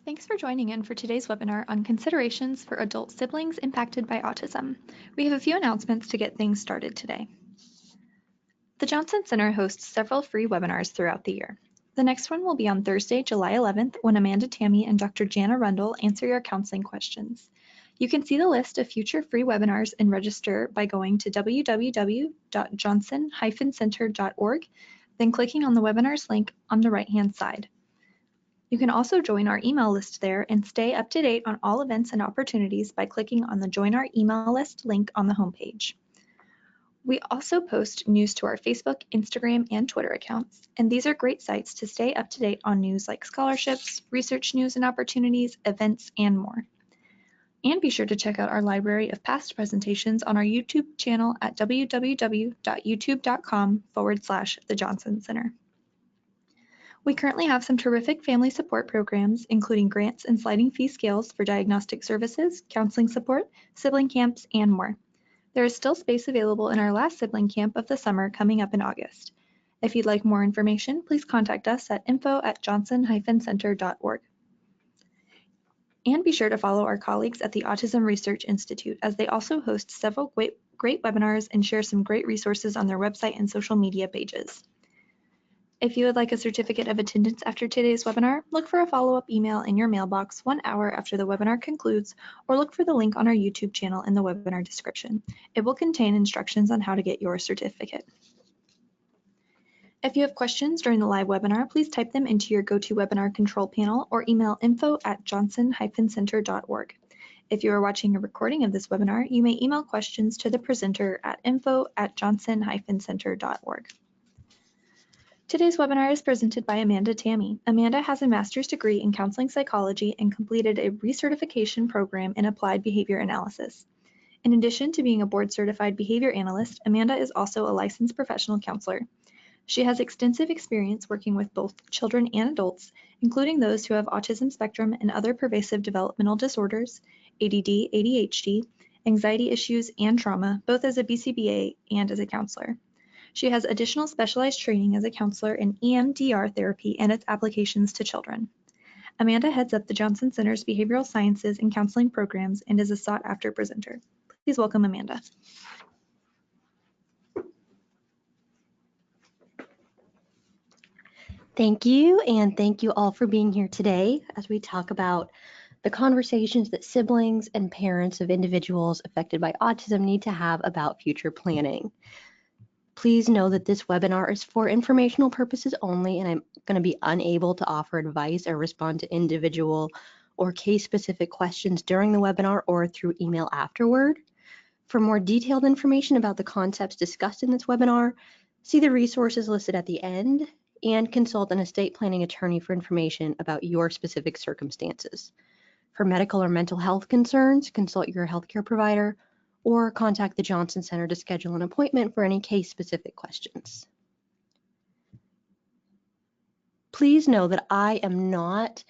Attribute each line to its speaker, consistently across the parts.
Speaker 1: Thanks for joining in for today's webinar on considerations for adult siblings impacted by autism. We have a few announcements to get things started today. The Johnson Center hosts several free webinars throughout the year. The next one will be on Thursday, July 11th, when Amanda, Tami, and Dr. Jana Rundle answer your counseling questions. You can see the list of future free webinars and register by going to www.johnson-center.org, then clicking on the webinars link on the right-hand side. You can also join our email list there and stay up to date on all events and opportunities by clicking on the Join Our Email List link on the homepage. We also post news to our Facebook, Instagram, and Twitter accounts, and these are great sites to stay up to date on news like scholarships, research news and opportunities, events, and more. And be sure to check out our library of past presentations on our YouTube channel at www.youtube.com/The Johnson Center. We currently have some terrific family support programs, including grants and sliding fee scales for diagnostic services, counseling support, sibling camps, and more. There is still space available in our last sibling camp of the summer coming up in August. If you'd like more information, please contact us at info@johnson-center.org. And be sure to follow our colleagues at the Autism Research Institute, as they also host several great webinars and share some great resources on their website and social media pages. If you would like a certificate of attendance after today's webinar, look for a follow-up email in your mailbox 1 hour after the webinar concludes, or look for the link on our YouTube channel in the webinar description. It will contain instructions on how to get your certificate. If you have questions during the live webinar, please type them into your GoToWebinar control panel or email info@johnson-center.org. If you are watching a recording of this webinar, you may email questions to the presenter at info@johnson-center.org. Today's webinar is presented by Amanda Tami. Amanda has a master's degree in counseling psychology and completed a recertification program in applied behavior analysis. In addition to being a board-certified behavior analyst, Amanda is also a licensed professional counselor. She has extensive experience working with both children and adults, including those who have autism spectrum and other pervasive developmental disorders, ADD, ADHD, anxiety issues, and trauma, both as a BCBA and as a counselor. She has additional specialized training as a counselor in EMDR therapy and its applications to children. Amanda heads up the Johnson Center's Behavioral Sciences and Counseling programs and is a sought-after presenter. Please welcome Amanda.
Speaker 2: Thank you, and thank you all for being here today as we talk about the conversations that siblings and parents of individuals affected by autism need to have about future planning. Please know that this webinar is for informational purposes only, and I'm going to be unable to offer advice or respond to individual or case-specific questions during the webinar or through email afterward. For more detailed information about the concepts discussed in this webinar, see the resources listed at the end and consult an estate planning attorney for information about your specific circumstances. For medical or mental health concerns, consult your healthcare provider or contact the Johnson Center to schedule an appointment for any case-specific questions. Please know that I am not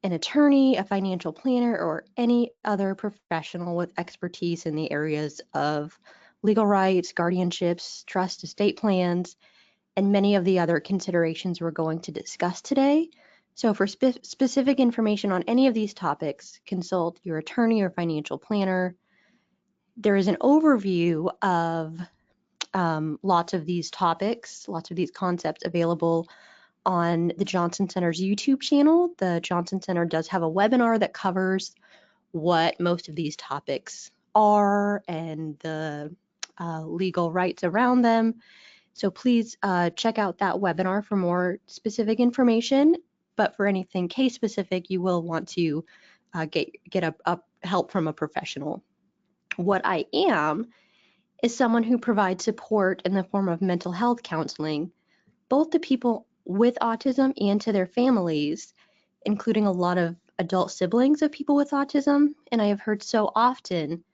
Speaker 2: an attorney, a financial planner, or any other professional with expertise in the areas of legal rights, guardianships, trust, estate plans, and many of the other considerations we're going to discuss today. So for specific information on any of these topics, consult your attorney or financial planner. There is an overview of lots of these topics, lots of these concepts available on the Johnson Center's YouTube channel. The Johnson Center does have a webinar that covers what most of these topics are and the legal rights around them. So please check out that webinar for more specific information. But for anything case specific, you will want to get help from a professional. What I am is someone who provides support in the form of mental health counseling, both to people with autism and to their families, including a lot of adult siblings of people with autism. And I have heard so often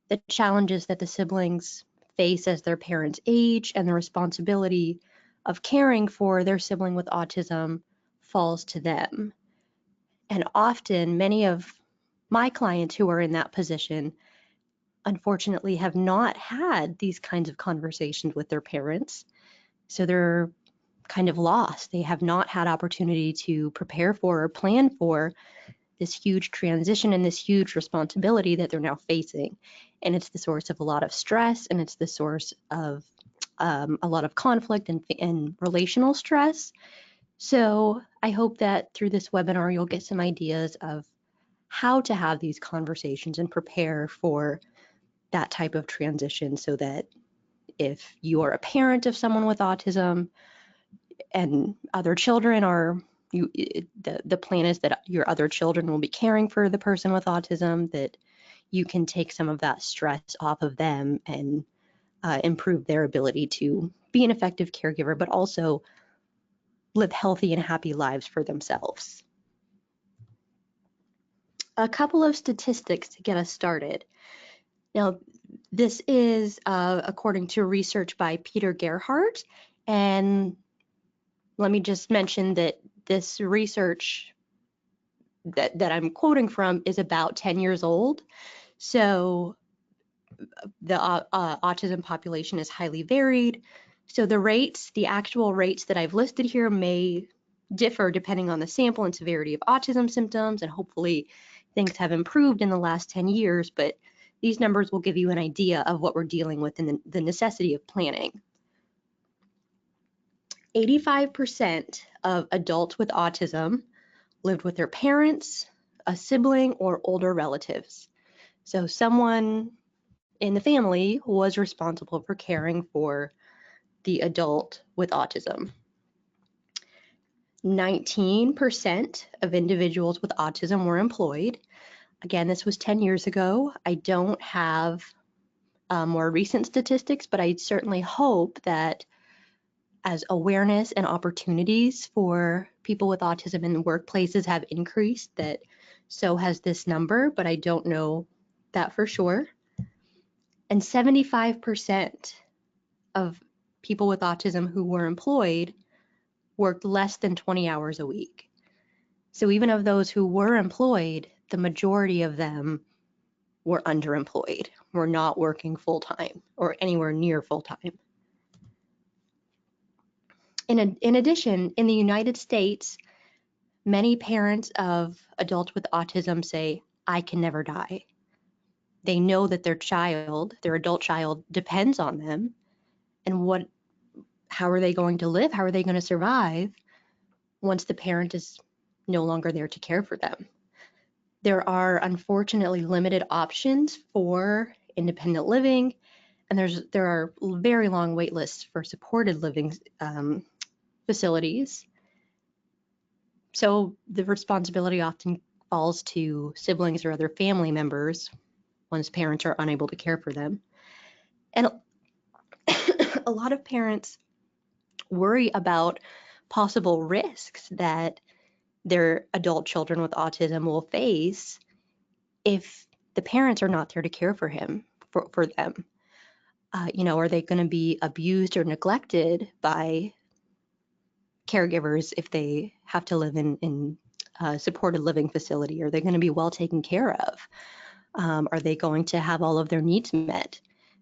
Speaker 2: the challenges that the siblings face as their parents age, and the responsibility of caring for their sibling with autism falls to them. And often many of my clients who are in that position unfortunately have not had these kinds of conversations with their parents. So they're kind of lost. They have not had opportunity to prepare for or plan for this huge transition and this huge responsibility that they're now facing. And it's the source of a lot of stress, and it's the source of a lot of conflict and relational stress. So I hope that through this webinar, you'll get some ideas of how to have these conversations and prepare for that type of transition, so that if you are a parent of someone with autism and other children are, the plan is that your other children will be caring for the person with autism, that you can take some of that stress off of them and improve their ability to be an effective caregiver, but also live healthy and happy lives for themselves. A couple of statistics to get us started. Now, this is according to research by Peter Gerhardt, and let me just mention that this research that I'm quoting from is about 10 years old. So the autism population is highly varied. So the actual rates that I've listed here may differ depending on the sample and severity of autism symptoms, and hopefully things have improved in the last 10 years, but these numbers will give you an idea of what we're dealing with and the necessity of planning. 85% of adults with autism lived with their parents, a sibling, or older relatives. So someone in the family was responsible for caring for the adult with autism. 19% of individuals with autism were employed. Again, this was 10 years ago. I don't have more recent statistics, but I certainly hope that as awareness and opportunities for people with autism in workplaces have increased, that so has this number, but I don't know that for sure. And 75% of people with autism who were employed worked less than 20 hours a week. So even of those who were employed, the majority of them were underemployed, were not working full-time or anywhere near full-time. In addition, in the United States, many parents of adults with autism say, "I can never die." They know that their adult child, depends on them, and how are they going to live? How are they going to survive once the parent is no longer there to care for them? There are unfortunately limited options for independent living, and there are very long wait lists for supported living facilities. So the responsibility often falls to siblings or other family members once parents are unable to care for them. And a lot of parents worry about possible risks that their adult children with autism will face if the parents are not there to care for them. Are they going to be abused or neglected by caregivers if they have to live in a supported living facility? Are they going to be well taken care of? Are they going to have all of their needs met?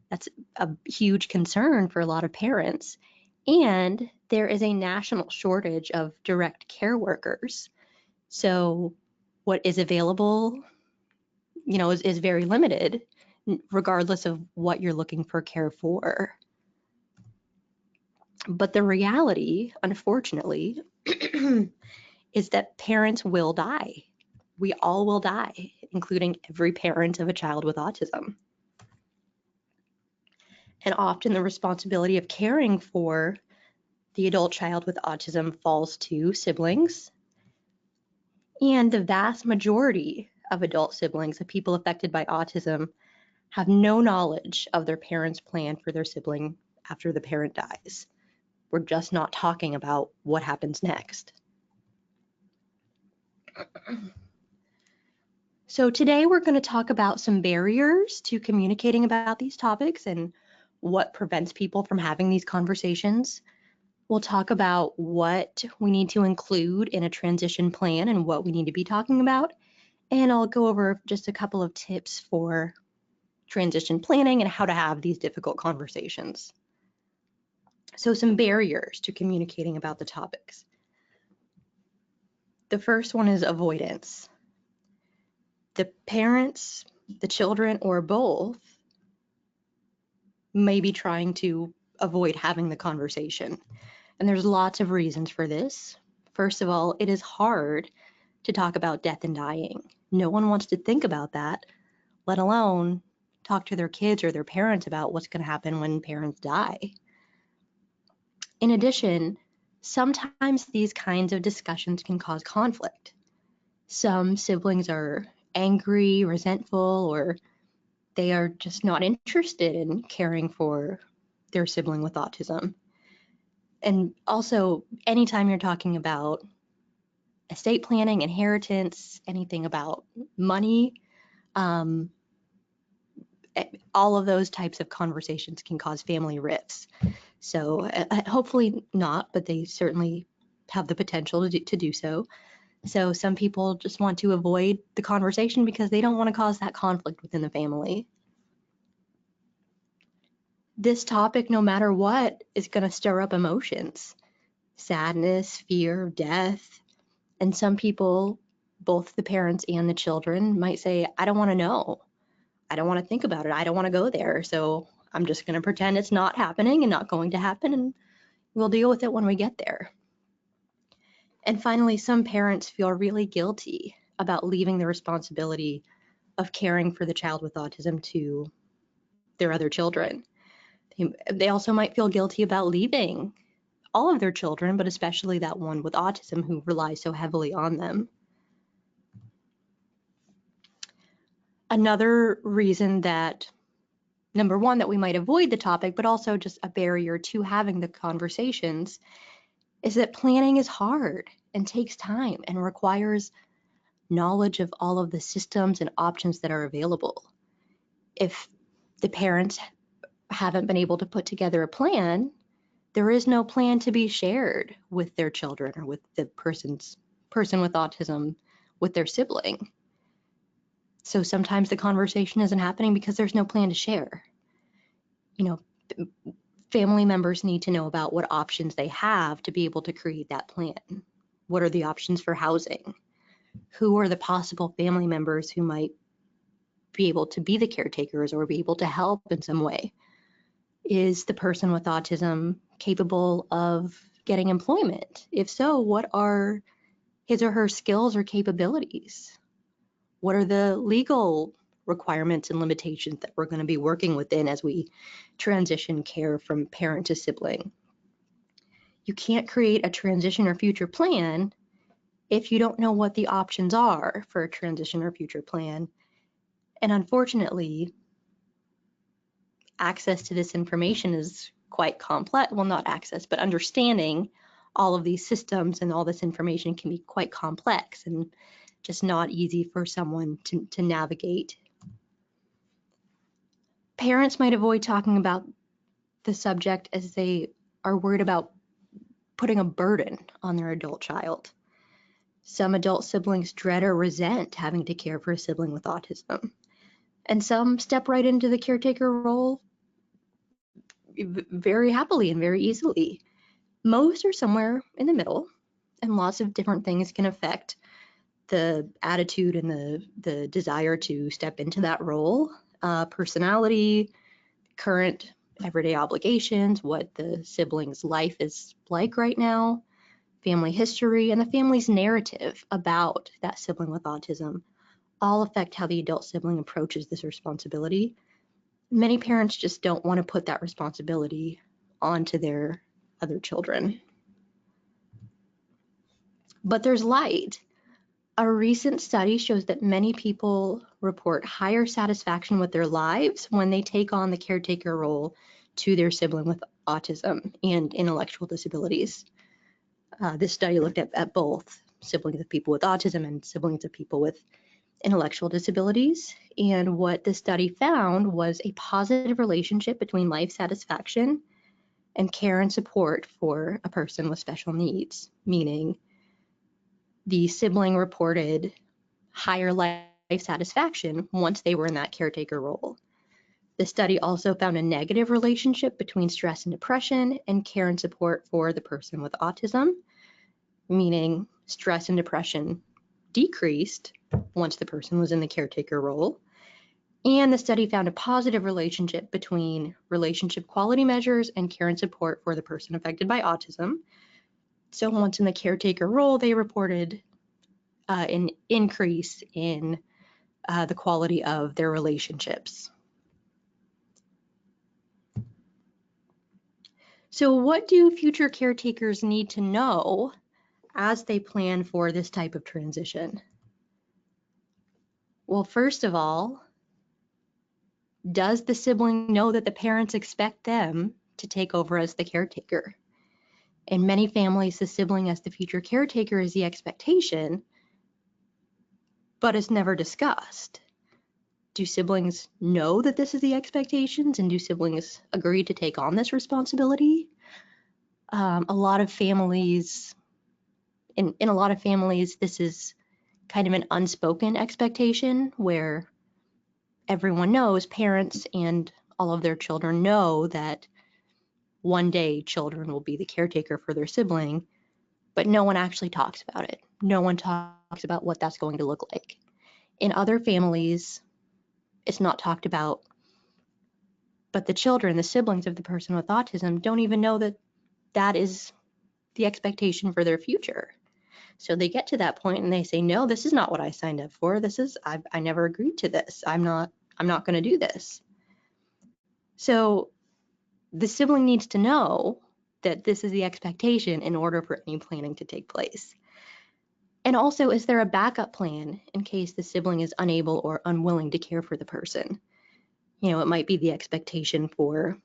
Speaker 2: That's a huge concern for a lot of parents. And there is a national shortage of direct care workers. So what is available, is very limited, regardless of what you're looking for care for. But the reality, unfortunately, is that parents will die. We all will die, including every parent of a child with autism. And often the responsibility of caring for the adult child with autism falls to siblings. And the vast majority of adult siblings of people affected by autism have no knowledge of their parents' plan for their sibling after the parent dies. We're just not talking about what happens next. So today we're going to talk about some barriers to communicating about these topics and what prevents people from having these conversations. We'll talk about what we need to include in a transition plan and what we need to be talking about. And I'll go over just a couple of tips for transition planning and how to have these difficult conversations. So some barriers to communicating about the topics. The first one is avoidance. the parents, the children, or both may be trying to avoid having the conversation. And there's lots of reasons for this. First of all, it is hard to talk about death and dying. No one wants to think about that, let alone talk to their kids or their parents about what's going to happen when parents die. In addition, sometimes these kinds of discussions can cause conflict. Some siblings are angry, resentful, or they are just not interested in caring for their sibling with autism. And also, anytime you're talking about estate planning, inheritance, anything about money, all of those types of conversations can cause family rifts. So hopefully not, but they certainly have the potential to do so. So some people just want to avoid the conversation because they don't want to cause that conflict within the family. This topic, no matter what, is going to stir up emotions, sadness, fear, death. And some people, both the parents and the children, might say, I don't want to know. I don't want to think about it. I don't want to go there. So I'm just going to pretend it's not happening and not going to happen, and we'll deal with it when we get there. And finally, some parents feel really guilty about leaving the responsibility of caring for the child with autism to their other children. They also might feel guilty about leaving all of their children, but especially that one with autism who relies so heavily on them. Another reason that, number one, that we might avoid the topic, but also just a barrier to having the conversations, is that planning is hard and takes time and requires knowledge of all of the systems and options that are available. If the parents haven't been able to put together a plan, there is no plan to be shared with their children or with the person with autism, with their sibling. So sometimes the conversation isn't happening because there's no plan to share. You know, family members need to know about what options they have to be able to create that plan. What are the options for housing? Who are the possible family members who might be able to be the caretakers or be able to help in some way? Is the person with autism capable of getting employment? If so, what are his or her skills or capabilities? What are the legal requirements and limitations that we're going to be working within as we transition care from parent to sibling? You can't create a transition or future plan if you don't know what the options are for a transition or future plan. And unfortunately, access to this information is quite complex. Well, not access, but understanding all of these systems and all this information can be quite complex and just not easy for someone to navigate. Parents might avoid talking about the subject as they are worried about putting a burden on their adult child. Some adult siblings dread or resent having to care for a sibling with autism. And some step right into the caretaker role very happily and very easily. Most are somewhere in the middle, and lots of different things can affect the attitude and the desire to step into that role. Personality, current everyday obligations, what the sibling's life is like right now, family history, and the family's narrative about that sibling with autism all affect how the adult sibling approaches this responsibility. Many parents just don't want to put that responsibility onto their other children. But there's light. A recent study shows that many people report higher satisfaction with their lives when they take on the caretaker role to their sibling with autism and intellectual disabilities. This study looked at both siblings of people with autism and siblings of people with intellectual disabilities. And what the study found was a positive relationship between life satisfaction and care and support for a person with special needs, meaning the sibling reported higher life satisfaction once they were in that caretaker role. The study also found a negative relationship between stress and depression and care and support for the person with autism, meaning stress and depression decreased once the person was in the caretaker role. And the study found a positive relationship between relationship quality measures and care and support for the person affected by autism. So once in the caretaker role, they reported an increase in the quality of their relationships. So what do future caretakers need to know as they plan for this type of transition? Well, first of all, does the sibling know that the parents expect them to take over as the caretaker? In many families, the sibling as the future caretaker is the expectation, but it's never discussed. Do siblings know that this is the expectations, and do siblings agree to take on this responsibility? A lot of families, in a lot of families, this is kind of an unspoken expectation where everyone knows, parents and all of their children know that one day children will be the caretaker for their sibling, but no one actually talks about it. No one talks about what that's going to look like. In other families, it's not talked about, but the children, the siblings of the person with autism, don't even know that that is the expectation for their future. So they get to that point and they say, no, this is not what I signed up for. I never agreed to this. I'm not going to do this. So the sibling needs to know that this is the expectation in order for any planning to take place. And also, is there a backup plan in case the sibling is unable or unwilling to care for the person? You know, it might be the expectation for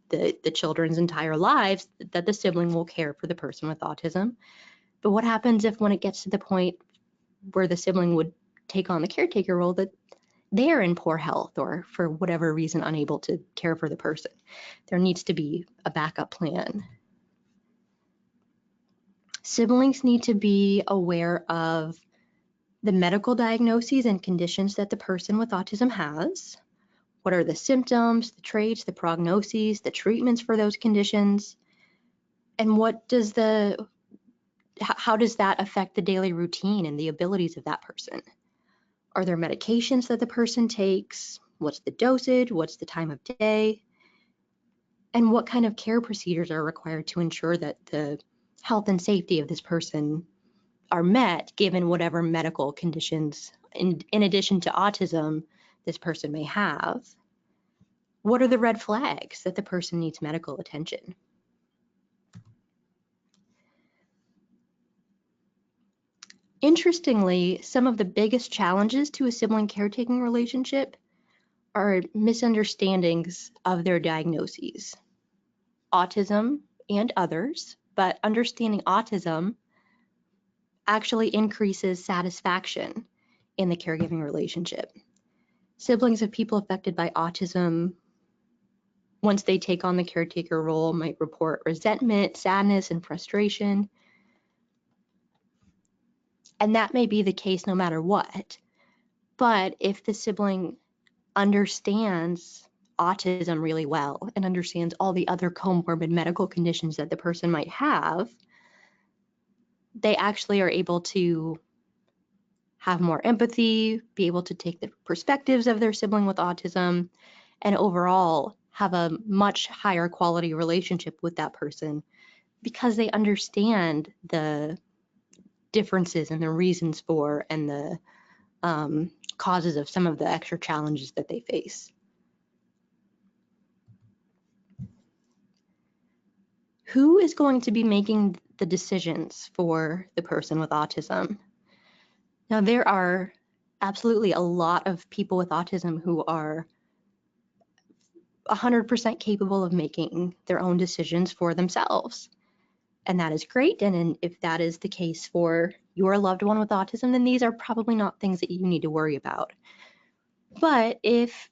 Speaker 2: the children's entire lives that the sibling will care for the person with autism. But what happens if when it gets to the point where the sibling would take on the caretaker role, that they're in poor health or for whatever reason unable to care for the person? There needs to be a backup plan. Siblings need to be aware of the medical diagnoses and conditions that the person with autism has. What are the symptoms, the traits, the prognoses, the treatments for those conditions? And how does that affect the daily routine and the abilities of that person? Are there medications that the person takes? What's the dosage? What's the time of day? And what kind of care procedures are required to ensure that the health and safety of this person are met, given whatever medical conditions, in addition to autism, this person may have? What are the red flags that the person needs medical attention? Interestingly, some of the biggest challenges to a sibling caretaking relationship are misunderstandings of their diagnoses, autism and others, but understanding autism actually increases satisfaction in the caregiving relationship. Siblings of people affected by autism, once they take on the caretaker role, might report resentment, sadness, and frustration. And that may be the case no matter what. But if the sibling understands autism really well and understands all the other comorbid medical conditions that the person might have, they actually are able to have more empathy, be able to take the perspectives of their sibling with autism, and overall have a much higher quality relationship with that person because they understand the differences and the reasons for and the causes of some of the extra challenges that they face. Who is going to be making the decisions for the person with autism? Now, there are absolutely a lot of people with autism who are 100% capable of making their own decisions for themselves. And that is great. And if that is the case for your loved one with autism, then these are probably not things that you need to worry about. But if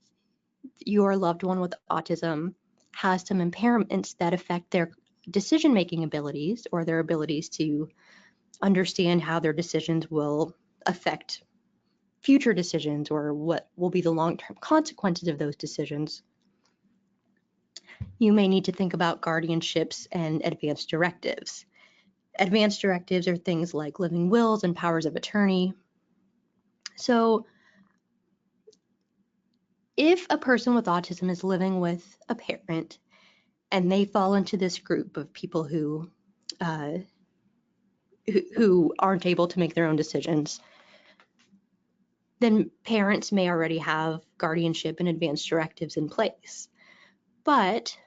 Speaker 2: your loved one with autism has some impairments that affect their decision-making abilities or their abilities to understand how their decisions will affect future decisions or what will be the long-term consequences of those decisions, you may need to think about guardianships and advanced directives. Advanced directives are things like living wills and powers of attorney. So if a person with autism is living with a parent and they fall into this group of people who aren't able to make their own decisions, then parents may already have guardianship and advance directives in place. But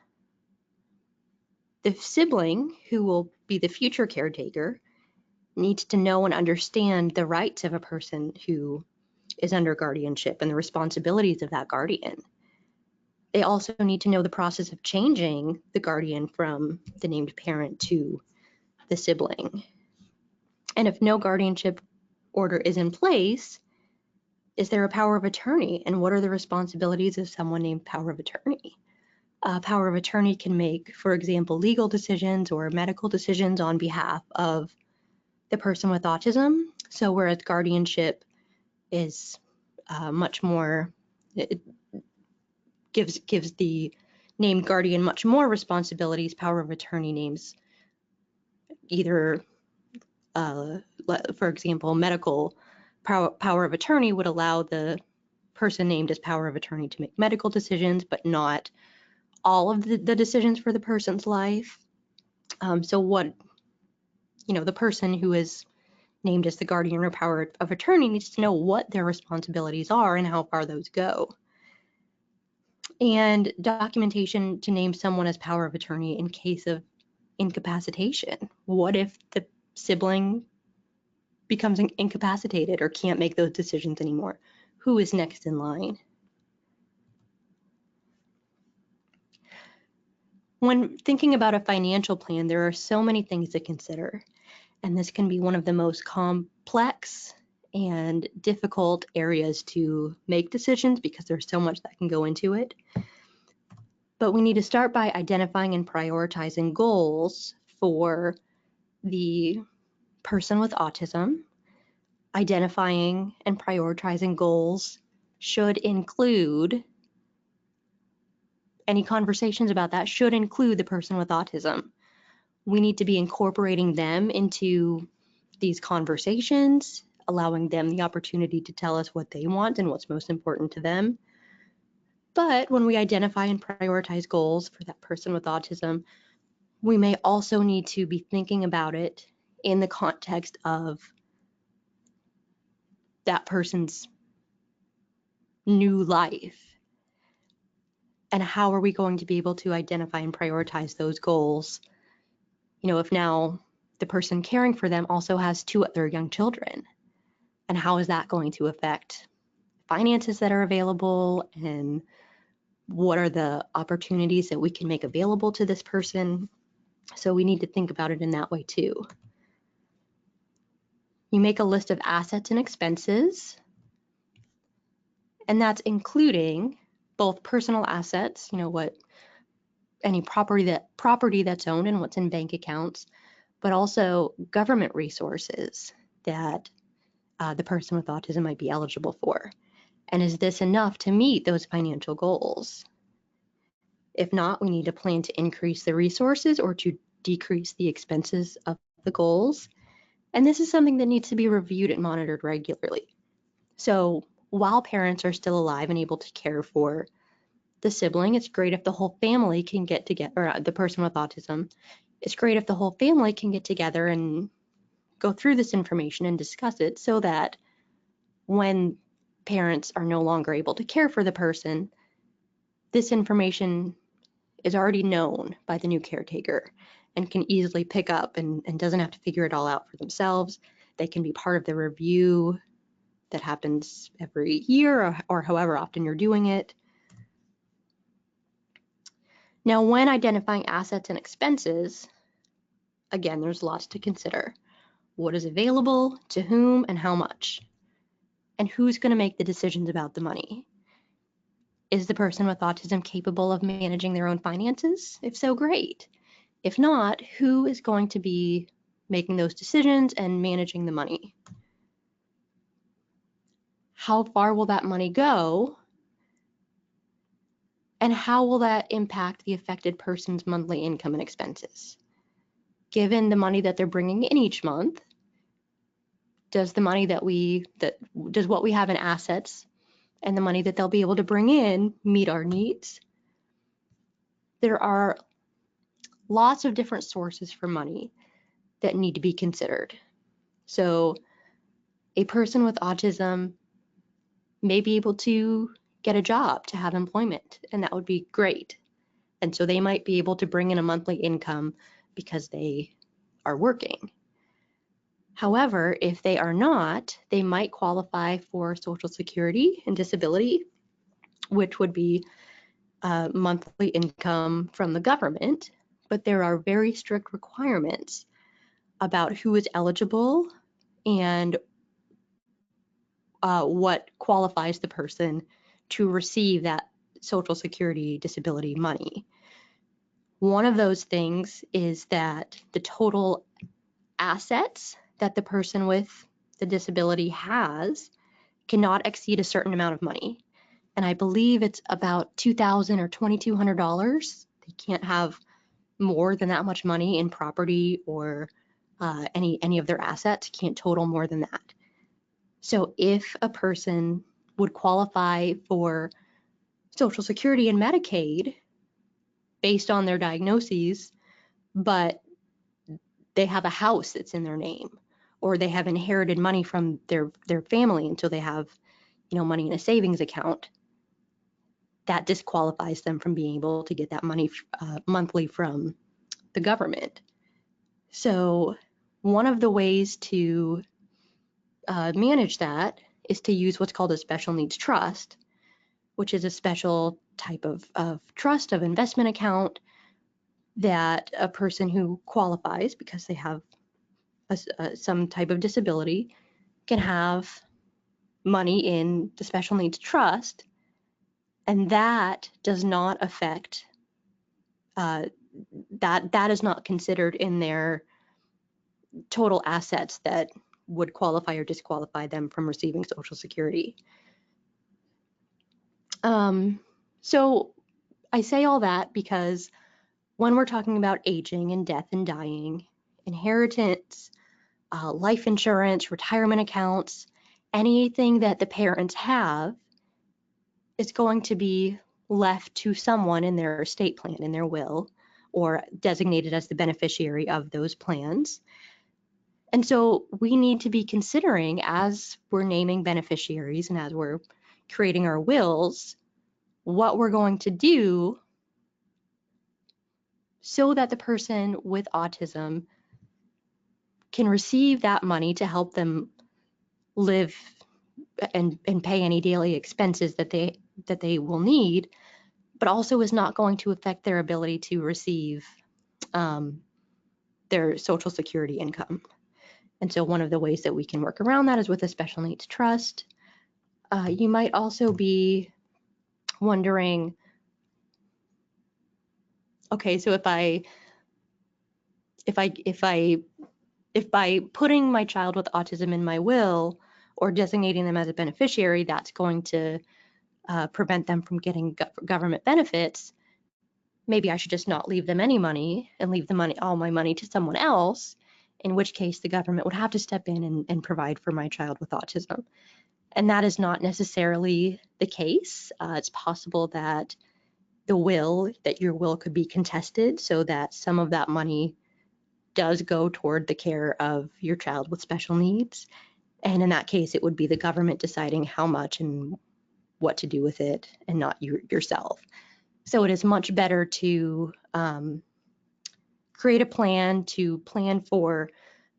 Speaker 2: the sibling who will be the future caretaker needs to know and understand the rights of a person who is under guardianship and the responsibilities of that guardian. They also need to know the process of changing the guardian from the named parent to the sibling. And if no guardianship order is in place, is there a power of attorney? And what are the responsibilities of someone named power of attorney? Power of attorney can make, for example, legal decisions or medical decisions on behalf of the person with autism. So whereas guardianship is much more, it gives the named guardian much more responsibilities, power of attorney names either, for example, medical power of attorney would allow the person named as power of attorney to make medical decisions, but not all of the decisions for the person's life. So what, the person who is named as the guardian or power of attorney needs to know what their responsibilities are and how far those go. And documentation to name someone as power of attorney in case of incapacitation. What if the sibling becomes incapacitated or can't make those decisions anymore? Who is next in line? When thinking about a financial plan, there are so many things to consider, and this can be one of the most complex and difficult areas to make decisions because there's so much that can go into it. But we need to start by identifying and prioritizing goals for the person with autism. Identifying and prioritizing goals should include, any conversations about that should include the person with autism. We need to be incorporating them into these conversations, allowing them the opportunity to tell us what they want and what's most important to them. But when we identify and prioritize goals for that person with autism, we may also need to be thinking about it in the context of that person's new life. And how are we going to be able to identify and prioritize those goals? If now the person caring for them also has 2 other young children, and how is that going to affect finances that are available, and what are the opportunities that we can make available to this person? So we need to think about it in that way too. You make a list of assets and expenses, and that's including both personal assets, what any property that's owned and what's in bank accounts, but also government resources that the person with autism might be eligible for. And is this enough to meet those financial goals? If not, we need to plan to increase the resources or to decrease the expenses of the goals. And this is something that needs to be reviewed and monitored regularly. So while parents are still alive and able to care for the sibling, it's great if the whole family can get together, or the person with autism, it's great if the whole family can get together and go through this information and discuss it so that when parents are no longer able to care for the person, this information is already known by the new caretaker and can easily pick up and doesn't have to figure it all out for themselves. They can be part of the review that happens every year or however often you're doing it. Now, when identifying assets and expenses, again, there's lots to consider. What is available, to whom, and how much? And who's going to make the decisions about the money? Is the person with autism capable of managing their own finances? If so, great. If not, who is going to be making those decisions and managing the money? How far will that money go? And how will that impact the affected person's monthly income and expenses? Given the money that they're bringing in each month, does the money does what we have in assets and the money that they'll be able to bring in meet our needs? There are lots of different sources for money that need to be considered. So a person with autism may be able to get a job, to have employment, and that would be great. And so they might be able to bring in a monthly income because they are working. However, if they are not, they might qualify for Social Security and disability, which would be monthly income from the government, but there are very strict requirements about who is eligible and what qualifies the person to receive that Social Security disability money. One of those things is that the total assets that the person with the disability has cannot exceed a certain amount of money. And I believe it's about $2,000 or $2,200. They can't have more than that much money in property or any of their assets, can't total more than that. So if a person would qualify for Social Security and Medicaid based on their diagnoses, but they have a house that's in their name, or they have inherited money from their family, and so they have, money in a savings account, that disqualifies them from being able to get that money monthly from the government. So one of the ways to manage that is to use what's called a special needs trust, which is a special type of trust, of investment account, that a person who qualifies because they have some type of disability can have money in the special needs trust, and that does not affect, that is not considered in their total assets that would qualify or disqualify them from receiving Social Security. So I say all that because when we're talking about aging and death and dying, inheritance, life insurance, retirement accounts, anything that the parents have is going to be left to someone in their estate plan, in their will, or designated as the beneficiary of those plans. And so we need to be considering, as we're naming beneficiaries and as we're creating our wills, what we're going to do so that the person with autism can receive that money to help them live and pay any daily expenses that they will need, but also is not going to affect their ability to receive their Social Security income. And so one of the ways that we can work around that is with a special needs trust. You might also be wondering, okay, so if by putting my child with autism in my will or designating them as a beneficiary, that's going to prevent them from getting government benefits, maybe I should just not leave them any money and leave all my money to someone else, in which case the government would have to step in and provide for my child with autism. And that is not necessarily the case. It's possible that your will could be contested so that some of that money does go toward the care of your child with special needs. And in that case, it would be the government deciding how much and what to do with it, and not yourself. So it is much better to create a plan, to plan for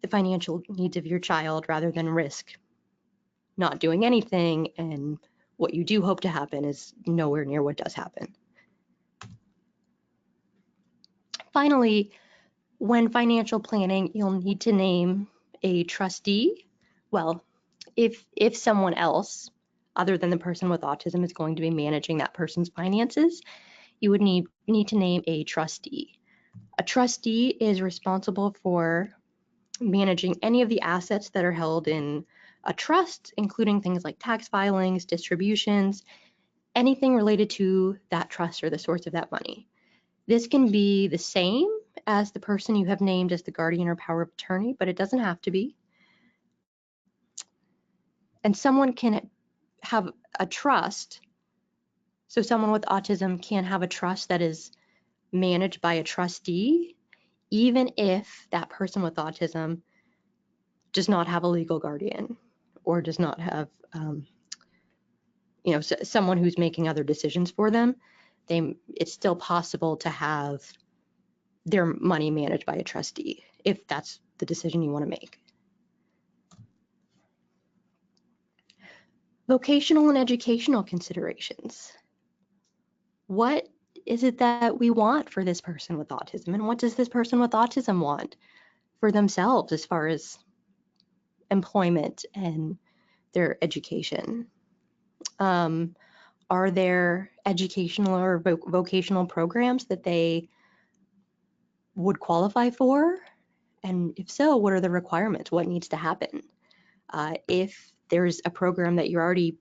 Speaker 2: the financial needs of your child rather than risk not doing anything, and what you do hope to happen is nowhere near what does happen. Finally, when financial planning, you'll need to name a trustee. Well, if someone else other than the person with autism is going to be managing that person's finances, you would need to name a trustee. A trustee is responsible for managing any of the assets that are held in a trust, including things like tax filings, distributions, anything related to that trust or the source of that money. This can be the same as the person you have named as the guardian or power of attorney, but it doesn't have to be. And someone can have a trust. So someone with autism can have a trust that is managed by a trustee, even if that person with autism does not have a legal guardian or does not have, someone who's making other decisions for them. It's still possible to have their money managed by a trustee if that's the decision you want to make. Vocational and educational considerations. What is it that we want for this person with autism, and what does this person with autism want for themselves as far as employment and their education? Are there educational or vocational programs that they would qualify for? And if so, what are the requirements? What needs to happen? If there's a program that you're already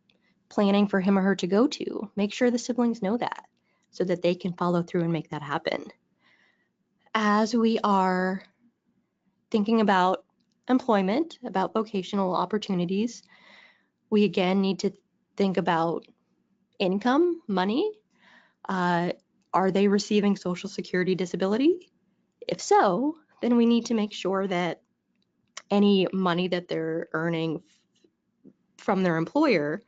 Speaker 2: planning for him or her to go to, make sure the siblings know that so that they can follow through and make that happen. As we are thinking about employment, about vocational opportunities, we again need to think about income, money. Are they receiving Social Security disability? If so, then we need to make sure that any money that they're earning from their employer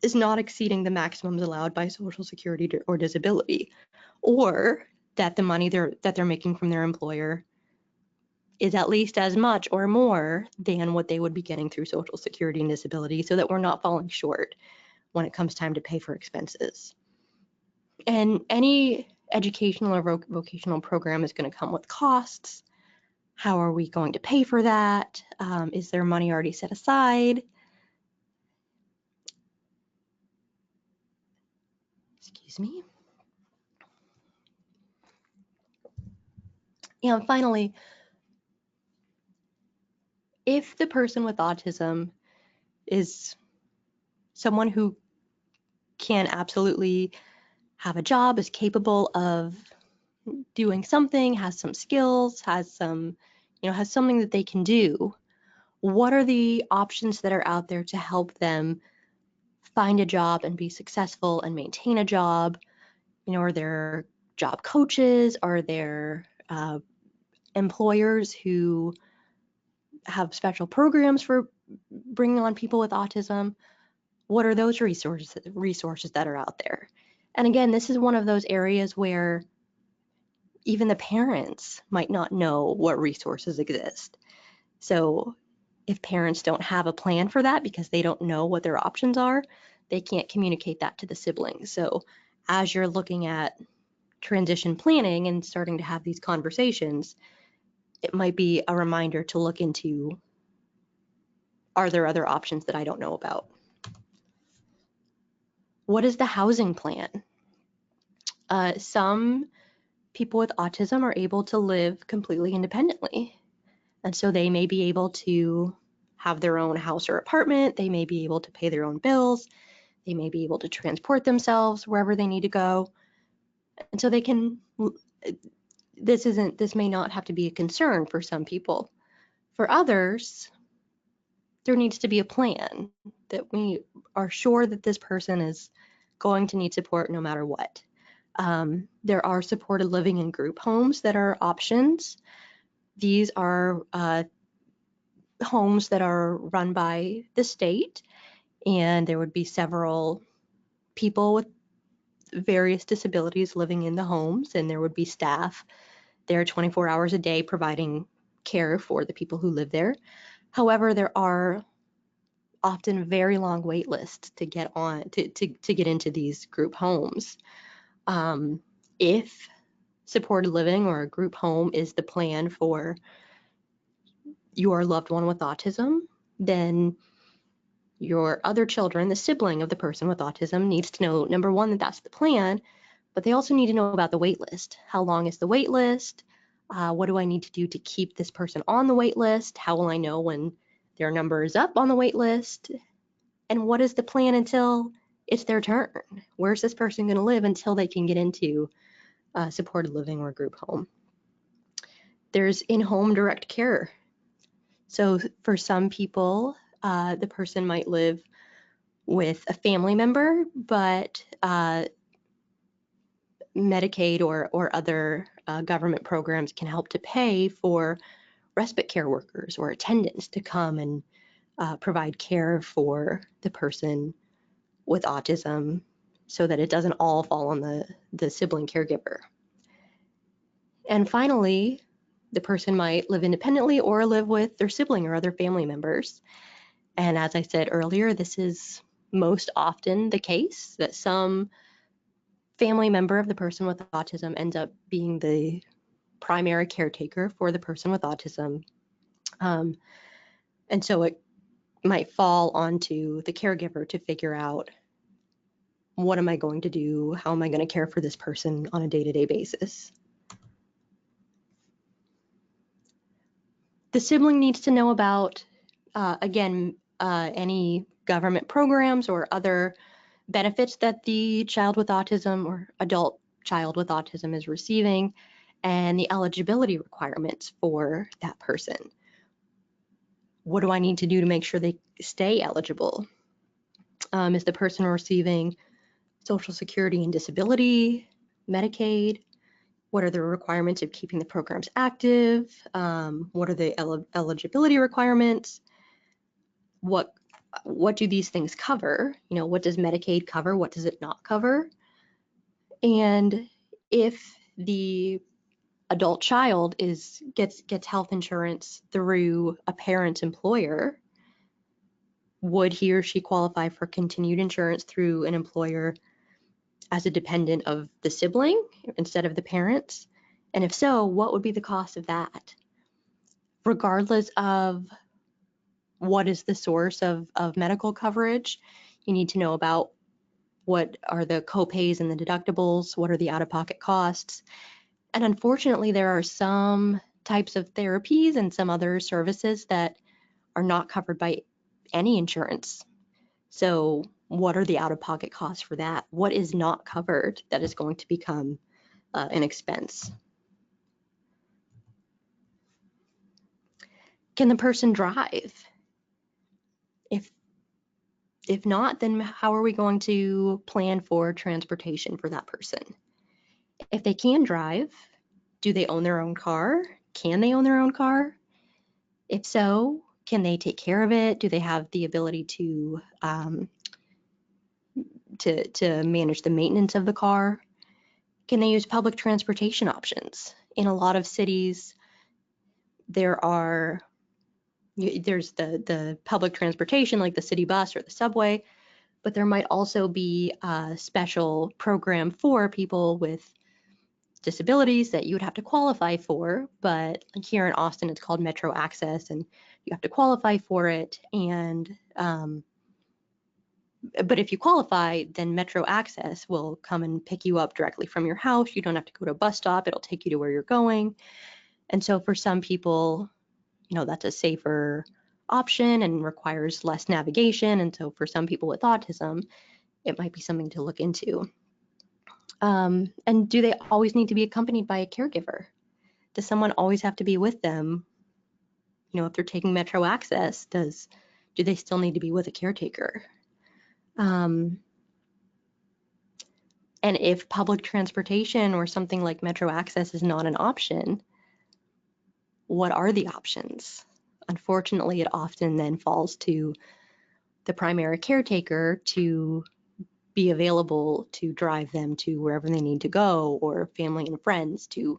Speaker 2: is not exceeding the maximums allowed by Social Security or disability, or that the money that they're making from their employer is at least as much or more than what they would be getting through Social Security and disability, so that we're not falling short when it comes time to pay for expenses. And any educational or vocational program is going to come with costs. How are we going to pay for that? Is there money already set aside? Excuse me. And finally, if the person with autism is someone who can absolutely have a job, is capable of doing something, has some skills, has something that they can do, what are the options that are out there to help them find a job and be successful and maintain a job? Are there job coaches? Are there employers who have special programs for bringing on people with autism? What are those resources that are out there? And again, this is one of those areas where even the parents might not know what resources exist. So if parents don't have a plan for that because they don't know what their options are, they can't communicate that to the siblings. So as you're looking at transition planning and starting to have these conversations, it might be a reminder to look into, are there other options that I don't know about? What is the housing plan? Some people with autism are able to live completely independently. And so they may be able to have their own house or apartment. They may be able to pay their own bills. They may be able to transport themselves wherever they need to go. And so they can, this may not have to be a concern for some people. For others, there needs to be a plan that we are sure that this person is going to need support no matter what. There are supported living and group homes that are options. These are homes that are run by the state, and there would be several people with various disabilities living in the homes, and there would be staff there 24 hours a day providing care for the people who live there. However, there are often very long wait lists to get on to get into these group homes. If supported living or a group home is the plan for your loved one with autism, then your other children, the sibling of the person with autism, needs to know, number one, that that's the plan, but they also need to know about the wait list. How long is the wait list? What do I need to do to keep this person on the wait list? How will I know when their number is up on the wait list? And what is the plan until it's their turn? Where's this person going to live until they can get into supported living or group home? There's in-home direct care. So for some people, The person might live with a family member, but Medicaid or other government programs can help to pay for respite care workers or attendants to come and provide care for the person with autism so that it doesn't all fall on the sibling caregiver. And finally, the person might live independently or live with their sibling or other family members. And as I said earlier, this is most often the case, that some family member of the person with autism ends up being the primary caretaker for the person with autism. And so it might fall onto the caregiver to figure out, what am I going to do? How am I going to care for this person on a day-to-day basis? The sibling needs to know about, any government programs or other benefits that the child with autism or adult child with autism is receiving, and the eligibility requirements for that person. What do I need to do to make sure they stay eligible? Is the person receiving Social Security and Disability, Medicaid? What are the requirements of keeping the programs active? What are the eligibility requirements? What do these things cover? What does Medicaid cover? What does it not cover? And if the adult child gets health insurance through a parent's employer, would he or she qualify for continued insurance through an employer as a dependent of the sibling instead of the parents? And if so, what would be the cost of that? Regardless of what is the source of medical coverage, you need to know about what are the copays and the deductibles, what are the out-of-pocket costs. And unfortunately, there are some types of therapies and some other services that are not covered by any insurance. So what are the out-of-pocket costs for that? What is not covered that is going to become an expense? Can the person drive? If not, then how are we going to plan for transportation for that person? If they can drive, do they own their own car? Can they own their own car? If so, can they take care of it? Do they have the ability to manage the maintenance of the car? Can they use public transportation options? In a lot of cities, there's the public transportation like the city bus or the subway, but there might also be a special program for people with disabilities that you would have to qualify for. But here in Austin, it's called Metro Access, and you have to qualify for it. And but if you qualify, then Metro Access will come and pick you up directly from your house. You don't have to go to a bus stop. It'll take you to where you're going. And so for some people, that's a safer option and requires less navigation. And so for some people with autism, it might be something to look into. And do they always need to be accompanied by a caregiver? Does someone always have to be with them? If they're taking Metro Access, do they still need to be with a caretaker? And if public transportation or something like Metro Access is not an option, what are the options? Unfortunately, it often then falls to the primary caretaker to be available to drive them to wherever they need to go, or family and friends to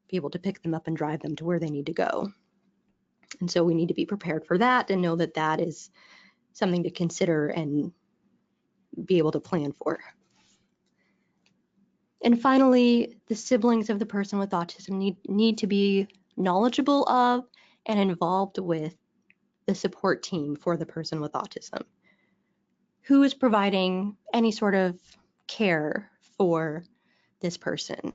Speaker 2: be able to pick them up and drive them to where they need to go. And so we need to be prepared for that and know that that is something to consider and be able to plan for. And finally, the siblings of the person with autism need to be knowledgeable of and involved with the support team for the person with autism. Who is providing any sort of care for this person?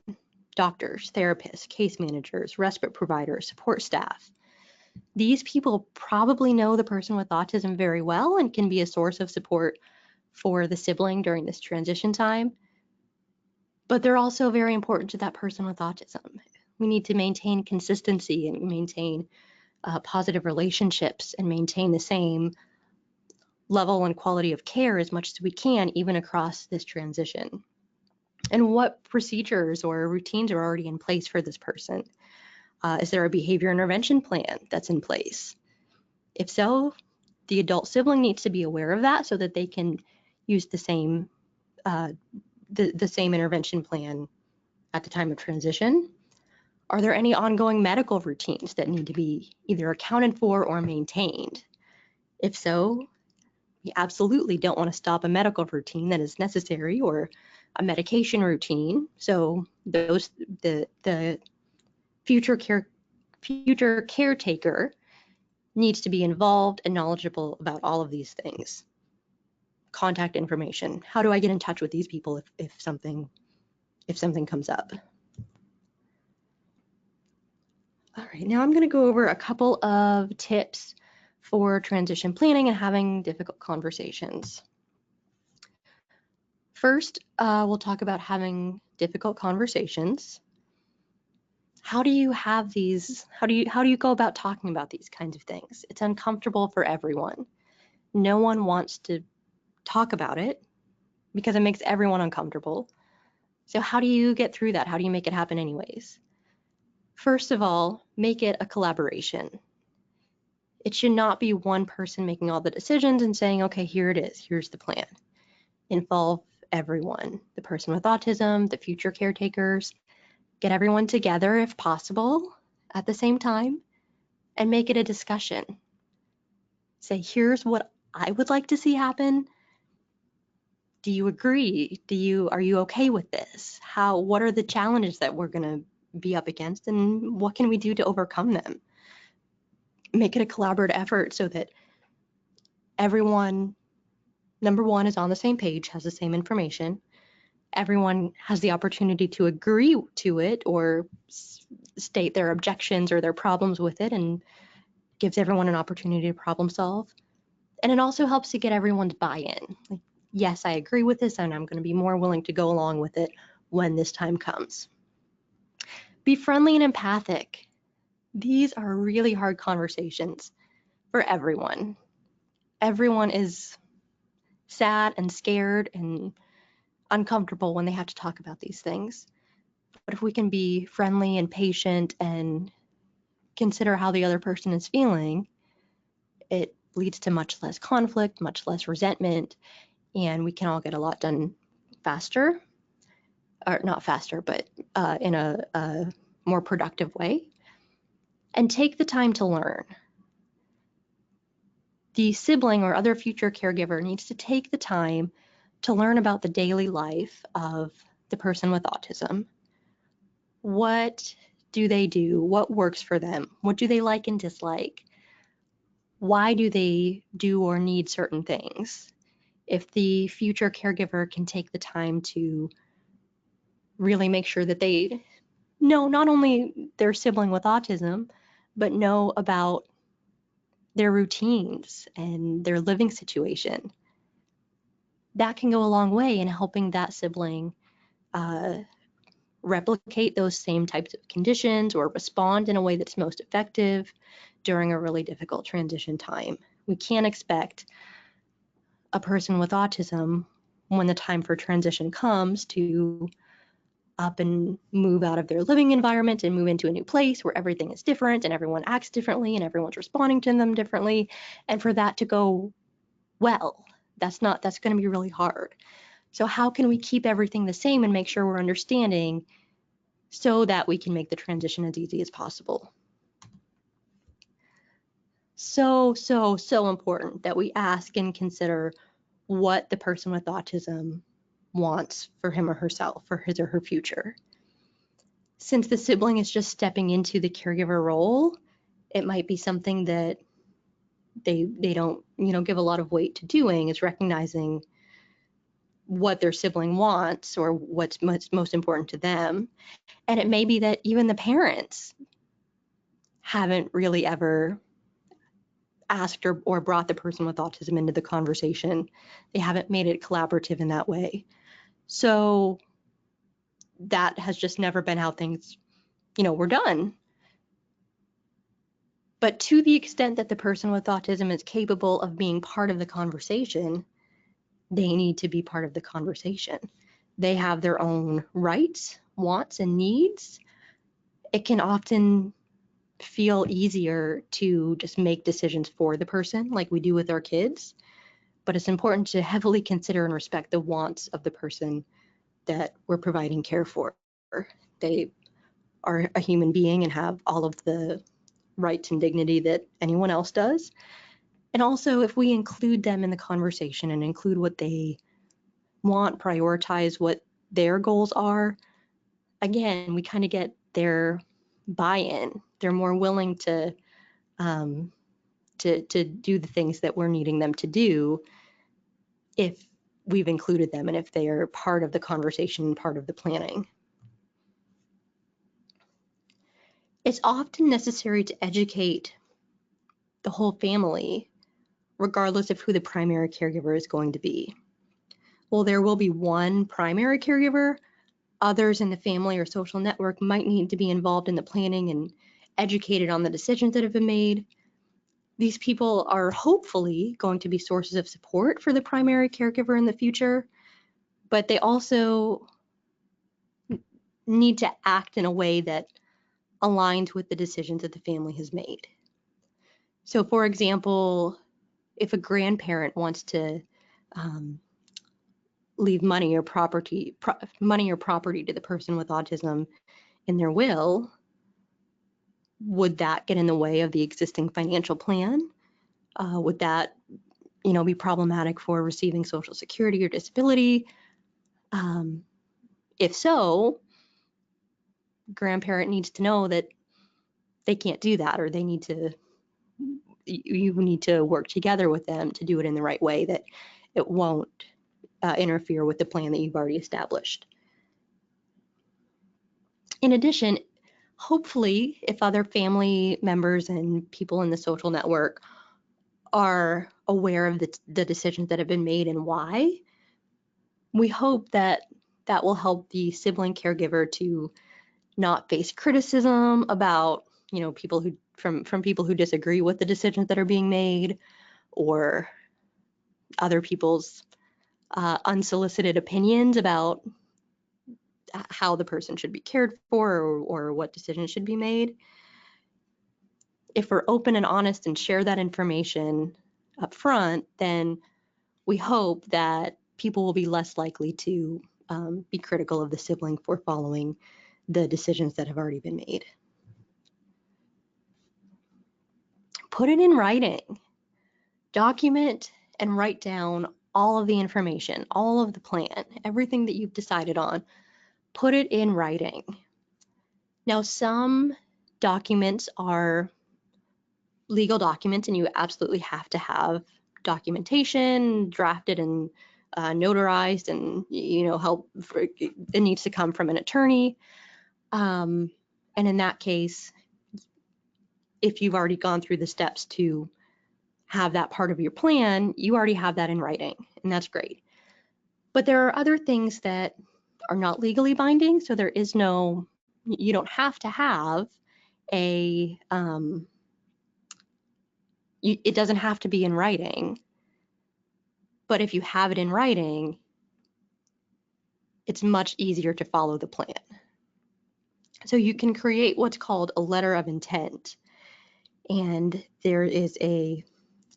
Speaker 2: Doctors, therapists, case managers, respite providers, support staff. These people probably know the person with autism very well and can be a source of support for the sibling during this transition time. But they're also very important to that person with autism. We need to maintain consistency and maintain positive relationships and maintain the same level and quality of care as much as we can, even across this transition. And what procedures or routines are already in place for this person? Is there a behavior intervention plan that's in place? If so, the adult sibling needs to be aware of that so that they can use the same intervention plan at the time of transition. Are there any ongoing medical routines that need to be either accounted for or maintained? If so, we absolutely don't want to stop a medical routine that is necessary or a medication routine. So the future caretaker needs to be involved and knowledgeable about all of these things. Contact information. How do I get in touch with these people if something comes up? All right, now I'm going to go over a couple of tips for transition planning and having difficult conversations. First, we'll talk about having difficult conversations. How do you have these? How do you go about talking about these kinds of things? It's uncomfortable for everyone. No one wants to talk about it because it makes everyone uncomfortable. So how do you get through that? How do you make it happen anyways? First of all, make it a collaboration. It should not be one person making all the decisions and saying, okay, here it is, here's the plan. Involve everyone, the person with autism, the future caretakers, get everyone together if possible at the same time and make it a discussion. Say, here's what I would like to see happen. Do you agree? Are you okay with this? What are the challenges that we're going to be up against and what can we do to overcome them? Make it a collaborative effort so that everyone, number one, is on the same page, has the same information. Everyone has the opportunity to agree to it or state their objections or their problems with it and gives everyone an opportunity to problem solve. And it also helps to get everyone's buy-in. Like, yes, I agree with this and I'm going to be more willing to go along with it when this time comes. Be friendly and empathic. These are really hard conversations for everyone. Everyone is sad and scared and uncomfortable when they have to talk about these things. But if we can be friendly and patient and consider how the other person is feeling, it leads to much less conflict, much less resentment, and we can all get a lot done faster, or not faster, but in a more productive way. And take the time to learn. The sibling or other future caregiver needs to take the time to learn about the daily life of the person with autism. What do they do? What works for them? What do they like and dislike? Why do they do or need certain things? If the future caregiver can take the time to really make sure that they know not only their sibling with autism, but know about their routines and their living situation, that can go a long way in helping that sibling replicate those same types of conditions or respond in a way that's most effective during a really difficult transition time. We can't expect a person with autism, when the time for transition comes, to up and move out of their living environment and move into a new place where everything is different and everyone acts differently and everyone's responding to them differently. And for that to go well, that's going to be really hard. So how can we keep everything the same and make sure we're understanding so that we can make the transition as easy as possible? So important that we ask and consider what the person with autism wants for him or herself, for his or her future. Since the sibling is just stepping into the caregiver role, it might be something that they don't, give a lot of weight to doing, is recognizing what their sibling wants or what's most important to them. And it may be that even the parents haven't really ever asked or brought the person with autism into the conversation. They haven't made it collaborative in that way. So that has just never been how things, were done. But to the extent that the person with autism is capable of being part of the conversation, they need to be part of the conversation. They have their own rights, wants, and needs. It can often feel easier to just make decisions for the person like we do with our kids, but it's important to heavily consider and respect the wants of the person that we're providing care for. They are a human being and have all of the rights and dignity that anyone else does. And also, if we include them in the conversation and include what they want, prioritize what their goals are, again, we kind of get their buy-in. They're more willing to do the things that we're needing them to do if we've included them and if they are part of the conversation, part of the planning. It's often necessary to educate the whole family, regardless of who the primary caregiver is going to be. Well, there will be one primary caregiver. Others in the family or social network might need to be involved in the planning and educated on the decisions that have been made. These people are hopefully going to be sources of support for the primary caregiver in the future, but they also need to act in a way that aligns with the decisions that the family has made. So, for example, if a grandparent wants to leave money or property to the person with autism in their will, would that get in the way of the existing financial plan? Would that, be problematic for receiving Social Security or disability? If so, grandparent needs to know that they can't do that, or you need to work together with them to do it in the right way, that it won't interfere with the plan that you've already established. In addition, hopefully, if other family members and people in the social network are aware of the decisions that have been made and why, we hope that will help the sibling caregiver to not face criticism about, people who from people who disagree with the decisions that are being made, or other people's unsolicited opinions about how the person should be cared for, or what decisions should be made. If we're open and honest and share that information up front, then we hope that people will be less likely to be critical of the sibling for following the decisions that have already been made. Put it in writing. Document and write down all of the information, all of the plan, everything that you've decided on. Put it in writing. Now, some documents are legal documents, and you absolutely have to have documentation drafted and notarized, and it needs to come from an attorney. And in that case, if you've already gone through the steps to have that part of your plan, you already have that in writing, and that's great. But there are other things that are not legally binding, so you don't have to have it doesn't have to be in writing. But if you have it in writing, it's much easier to follow the plan. So you can create what's called a letter of intent. And there is a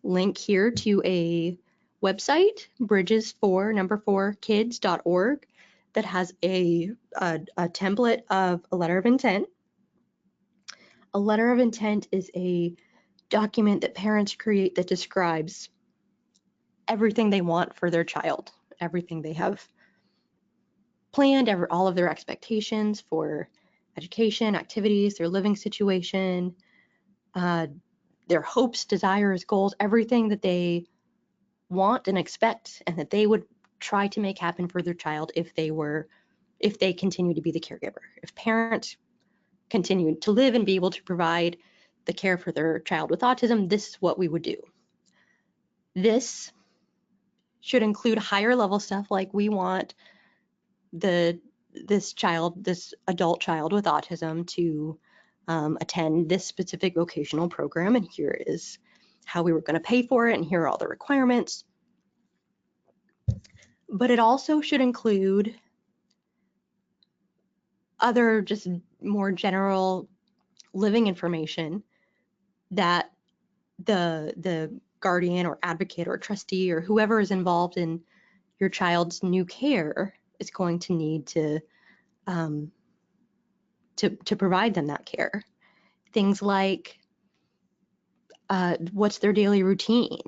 Speaker 2: link here to a website, bridges4kids.org, that has a template of a letter of intent. A letter of intent is a document that parents create that describes everything they want for their child, everything they have planned, all of their expectations for education, activities, their living situation, their hopes, desires, goals, everything that they want and expect, and that they would try to make happen for their child if they continue to be the caregiver. If parents continued to live and be able to provide the care for their child with autism, this is what we would do. This should include higher level stuff, like we want this adult child with autism to attend this specific vocational program, and here is how we were going to pay for it, and here are all the requirements. But it also should include other just more general living information that the guardian or advocate or trustee or whoever is involved in your child's new care is going to need to provide them that care. Things like what's their daily routine?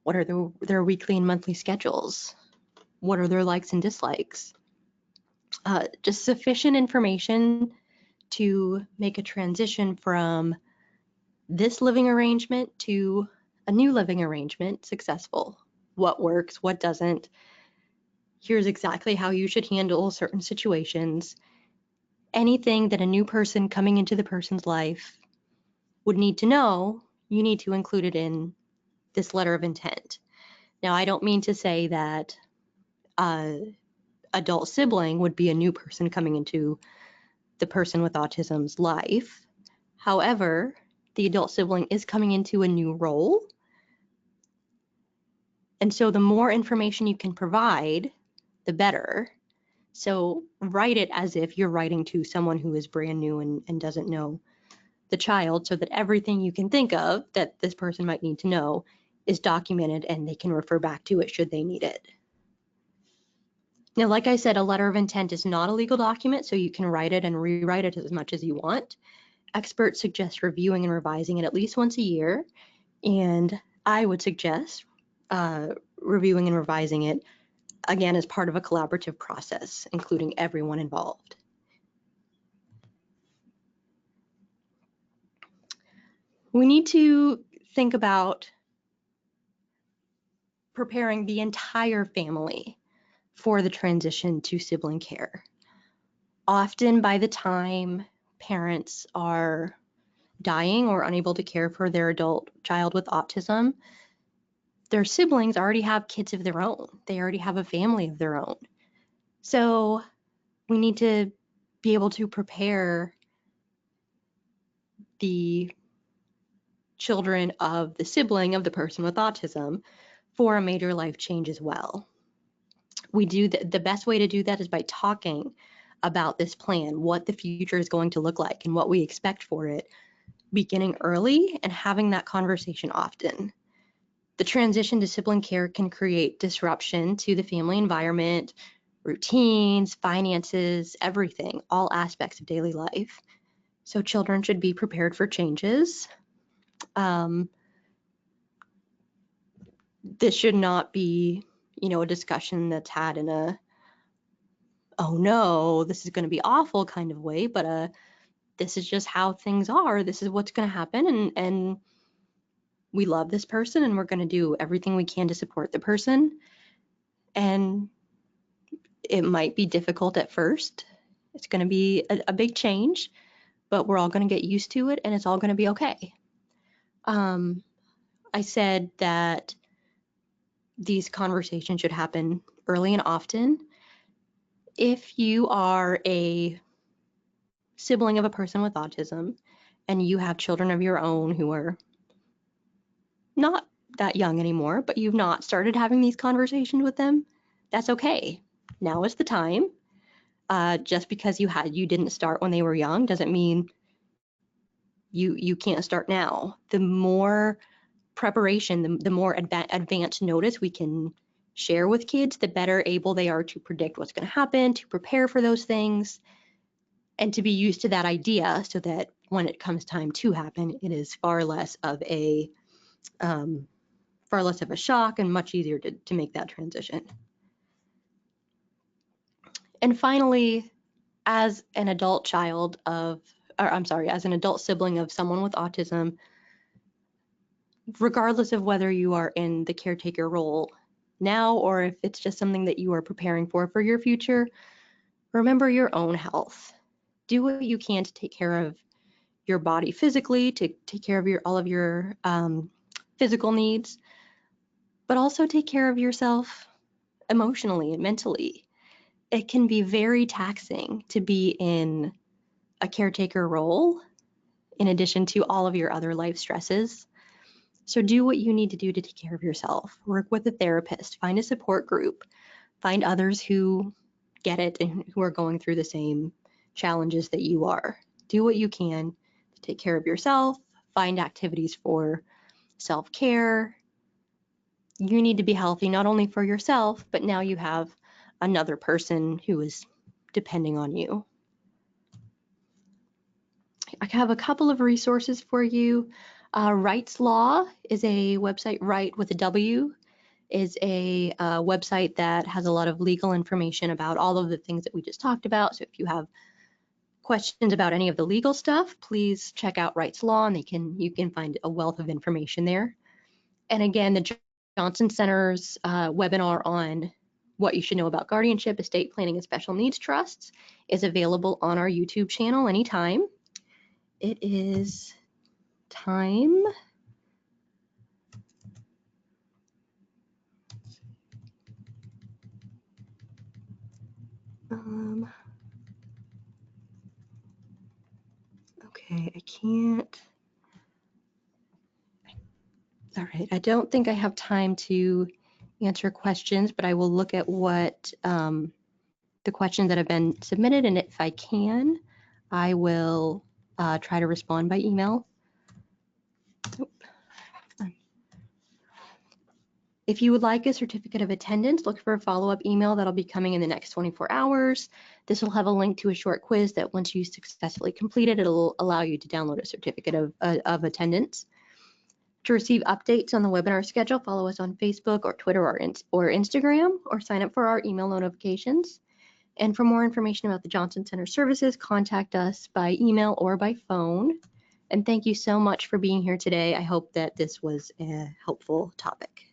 Speaker 2: What are their weekly and monthly schedules? What are their likes and dislikes? Just sufficient information to make a transition from this living arrangement to a new living arrangement successful. What works, what doesn't. Here's exactly how you should handle certain situations. Anything that a new person coming into the person's life would need to know, you need to include it in this letter of intent. Now, I don't mean to say that adult sibling would be a new person coming into the person with autism's life. However, the adult sibling is coming into a new role. And so the more information you can provide, the better. So write it as if you're writing to someone who is brand new and doesn't know the child, so that everything you can think of that this person might need to know is documented and they can refer back to it should they need it. Now, like I said, a letter of intent is not a legal document, so you can write it and rewrite it as much as you want. Experts suggest reviewing and revising it at least once a year, and I would suggest reviewing and revising it again as part of a collaborative process, including everyone involved. We need to think about preparing the entire family for the transition to sibling care. Often by the time parents are dying or unable to care for their adult child with autism, their siblings already have kids of their own. They already have a family of their own. So we need to be able to prepare the children of the sibling of the person with autism for a major life change as well. We do the best way to do that is by talking about this plan, what the future is going to look like and what we expect for it, beginning early and having that conversation often. The transition to sibling care can create disruption to the family environment, routines, finances, everything, all aspects of daily life. So children should be prepared for changes. This should not be, a discussion that's had in a, oh no, this is going to be awful kind of way, but this is just how things are. This is what's going to happen, and we love this person, and we're going to do everything we can to support the person. And it might be difficult at first. It's going to be a big change, but we're all going to get used to it, and it's all going to be okay. I said that these conversations should happen early and often. If you are a sibling of a person with autism and you have children of your own who are not that young anymore, but you've not started having these conversations with them, that's okay. Now is the time. Just because you didn't start when they were young doesn't mean you can't start now. The more preparation, the more advanced notice we can share with kids, the better able they are to predict what's going to happen, to prepare for those things, and to be used to that idea so that when it comes time to happen, it is far less of a shock and much easier to make that transition. And finally, as an adult as an adult sibling of someone with autism, regardless of whether you are in the caretaker role now or if it's just something that you are preparing for your future, remember your own health. Do what you can to take care of your body physically, to take care of all of your physical needs, but also take care of yourself emotionally and mentally. It can be very taxing to be in a caretaker role in addition to all of your other life stresses. So do what you need to do to take care of yourself. Work with a therapist, find a support group, find others who get it and who are going through the same challenges that you are. Do what you can to take care of yourself, find activities for self-care. You need to be healthy, not only for yourself, but now you have another person who is depending on you. I have a couple of resources for you. Rights Law is a website. Right with a W is a website that has a lot of legal information about all of the things that we just talked about. So if you have questions about any of the legal stuff, please check out Rights Law, and you can find a wealth of information there. And again, the Johnson Center's webinar on what you should know about guardianship, estate planning, and special needs trusts is available on our YouTube channel anytime. It is time. Okay, I can't. All right, I don't think I have time to answer questions, but I will look at what the questions that have been submitted, and if I can, I will try to respond by email. If you would like a certificate of attendance, look for a follow-up email that'll be coming in the next 24 hours. This will have a link to a short quiz that once you successfully complete it, it'll allow you to download a certificate of attendance. To receive updates on the webinar schedule, follow us on Facebook or Twitter or Instagram, or sign up for our email notifications. And for more information about the Johnson Center services, contact us by email or by phone. And thank you so much for being here today. I hope that this was a helpful topic.